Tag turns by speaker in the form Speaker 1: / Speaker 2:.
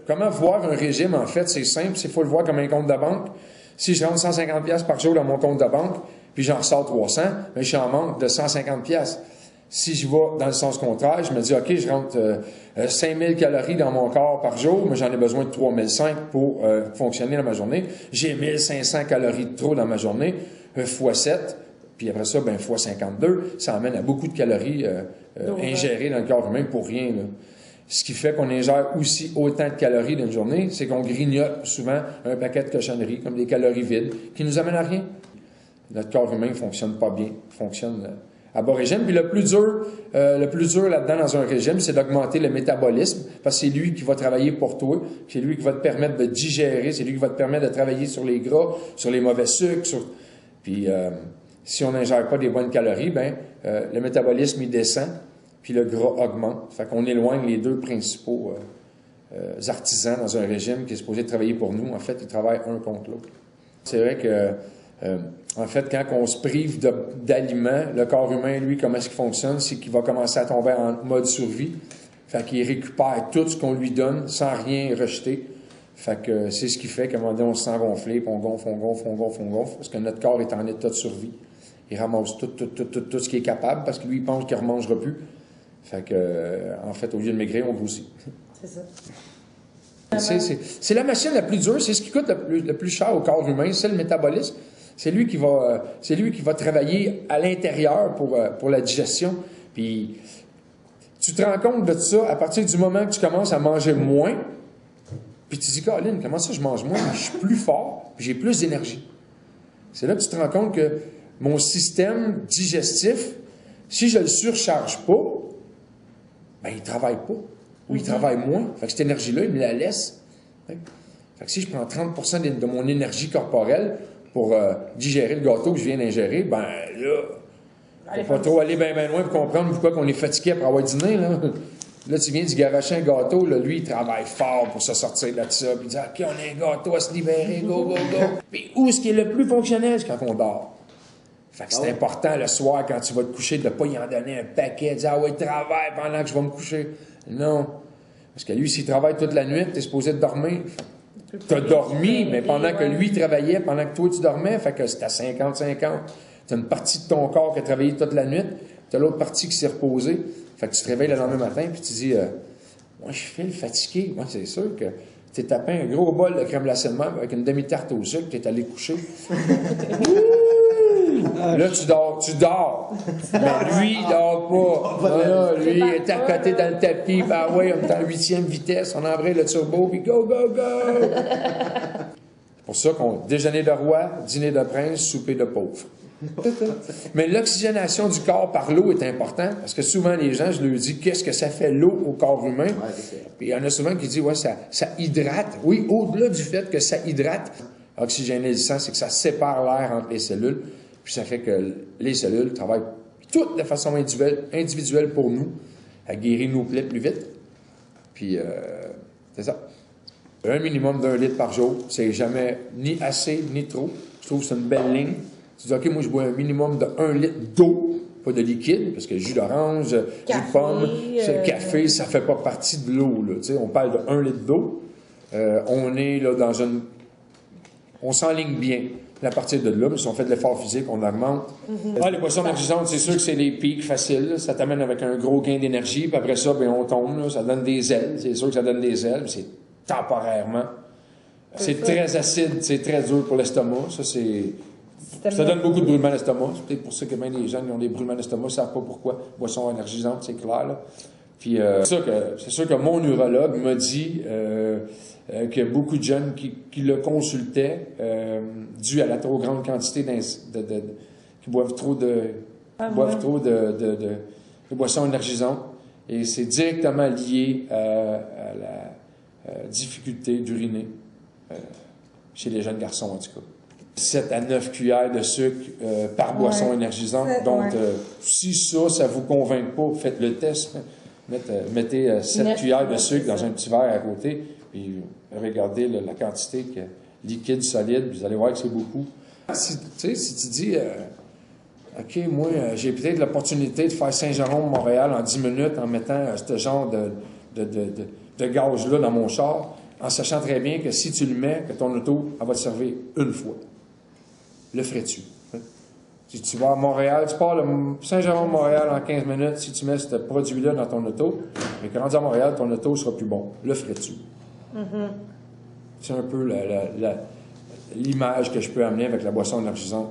Speaker 1: Comment voir un régime, en fait, c'est simple, il faut le voir comme un compte de banque. Si je rentre 150$ par jour dans mon compte de banque, puis j'en ressors 300, mais je suis en manque de 150$. Si je vais dans le sens contraire, je me dis, OK, je rentre 5000 calories dans mon corps par jour, mais j'en ai besoin de 3005 pour fonctionner dans ma journée. J'ai 1500 calories de trop dans ma journée, fois 7, puis après ça, fois 52, ça amène à beaucoup de calories ingérées dans le corps humain pour rien, là. Ce qui fait qu'on ingère aussi autant de calories dans une journée, c'est qu'on grignote souvent un paquet de cochonneries, comme des calories vides, qui nous amènent à rien. Notre corps humain ne fonctionne pas bien, fonctionne à bas régime. Puis le plus dur là-dedans dans un régime, c'est d'augmenter le métabolisme, parce que c'est lui qui va travailler pour toi, c'est lui qui va te permettre de digérer, c'est lui qui va te permettre de travailler sur les gras, sur les mauvais sucres. Puis si on n'ingère pas des bonnes calories, le métabolisme, il descend, puis le gras augmente. Fait qu'on éloigne les deux principaux artisans dans un régime qui est supposé travailler pour nous. En fait, ils travaillent un contre l'autre. C'est vrai que, en fait, quand on se prive d'aliments, le corps humain, lui, comment est-ce qu'il fonctionne? C'est qu'il va commencer à tomber en mode survie. Fait qu'il récupère tout ce qu'on lui donne sans rien rejeter. Fait que c'est ce qui fait qu'à un moment donné, on se sent gonflé, puis on gonfle, parce que notre corps est en état de survie. Il ramasse tout ce qu'il est capable, parce que lui, il pense qu'il ne remangera plus. Fait que, en fait, au lieu de maigrir, on grossit. C'est ça. C'est la machine la plus dure, c'est ce qui coûte le plus cher au corps humain, c'est le métabolisme. C'est lui qui va travailler à l'intérieur pour la digestion. Puis, tu te rends compte de ça à partir du moment que tu commences à manger moins, puis tu te dis, Colin, comment ça je mange moins? Je suis plus fort, puis j'ai plus d'énergie. C'est là que tu te rends compte que mon système digestif, si je le surcharge pas, il ne travaille pas. Ou il travaille moins. Fait que cette énergie-là, il me la laisse. Fait que si je prends 30% de mon énergie corporelle pour digérer le gâteau que je viens d'ingérer, là, faut pas trop aller bien loin pour comprendre pourquoi on est fatigué après avoir dîné, là. Là, tu viens d'y garocher un gâteau, là, lui, il travaille fort pour se sortir de ça, puis il dit, OK, on a un gâteau à se libérer, go. Puis où est-ce qui est le plus fonctionnel? C'est quand on dort. Fait que c'est important le soir, quand tu vas te coucher, de ne pas y en donner un paquet, de dire, ah ouais, travaille pendant que je vais me coucher. Non. Parce que lui, s'il travaille toute la nuit, tu es supposé dormir. Tu as dormi, mais pendant que lui travaillait, pendant que toi tu dormais, fait que c'est à 50-50. Tu as une partie de ton corps qui a travaillé toute la nuit, tu as l'autre partie qui s'est reposée. Fait que tu te réveilles le lendemain matin, puis tu dis, moi, je file fatigué. Moi, c'est sûr que tu t'es tapé un gros bol de crème glacée de même avec une demi-tarte au sucre, tu es allé coucher. Là, tu dors. Mais lui, il dort pas. Là, lui, il est à côté dans le tapis, on est en 8e vitesse, on embraye le turbo, puis go! C'est pour ça qu'on déjeuner de roi, dîner de prince, souper de pauvre. Mais l'oxygénation du corps par l'eau est importante, parce que souvent les gens, je leur dis, qu'est-ce que ça fait l'eau au corps humain? Puis il y en a souvent qui disent, ça hydrate. Oui, au-delà du fait que ça hydrate, oxygéner le sang, c'est que ça sépare l'air entre les cellules, puis ça fait que les cellules travaillent toutes de façon individuelle pour nous, à guérir nos plaies plus vite. Puis, c'est ça. Un minimum d'1 litre par jour, c'est jamais ni assez ni trop. Je trouve que c'est une belle ligne. Tu dis, OK, moi, je bois un minimum de 1 litre d'eau, pas de liquide, parce que jus d'orange, jus de pomme, café, ça fait pas partie de l'eau, là. Tu sais, on parle de 1 litre d'eau. On est là dans une... On s'enligne bien. À partir de là, si on fait de l'effort physique, on augmente. Les boissons énergisantes, c'est sûr que c'est des pics faciles. Là. Ça t'amène avec un gros gain d'énergie. Puis après ça, on tombe. Là, ça donne des ailes. C'est sûr que ça donne des ailes. Mais c'est temporairement. C'est très acide. C'est très dur pour l'estomac. Ça donne beaucoup de brûlements d'estomac. C'est peut-être pour ça que même les gens qui ont des brûlements d'estomac ne savent pas pourquoi. Boissons énergisantes, c'est clair. Là. Puis c'est sûr que mon neurologue m'a dit qu'il y a beaucoup de jeunes qui le consultaient dû à la trop grande quantité qui boivent trop de boissons énergisantes. Et c'est directement lié à la difficulté d'uriner chez les jeunes garçons, en tout cas. 7 à 9 cuillères de sucre par boisson énergisante. Donc, si ça vous convainc pas, faites le test. Mettez 7 cuillères de sucre dans un petit verre à côté, puis regardez la quantité liquide, solide, vous allez voir que c'est beaucoup. Si tu dis, OK, moi, j'ai peut-être l'opportunité de faire Saint-Jérôme-Montréal en 10 minutes en mettant ce genre de de gaz-là dans mon char, en sachant très bien que si tu le mets, que ton auto, elle va te servir une fois. Le ferais-tu? Si tu vas à Montréal, tu pars de Saint-Jérôme-Montréal en 15 minutes, si tu mets ce produit-là dans ton auto, mais quand rendu à Montréal, ton auto sera plus bon. Le ferais-tu? C'est un peu l'image que je peux amener avec la boisson énergisante.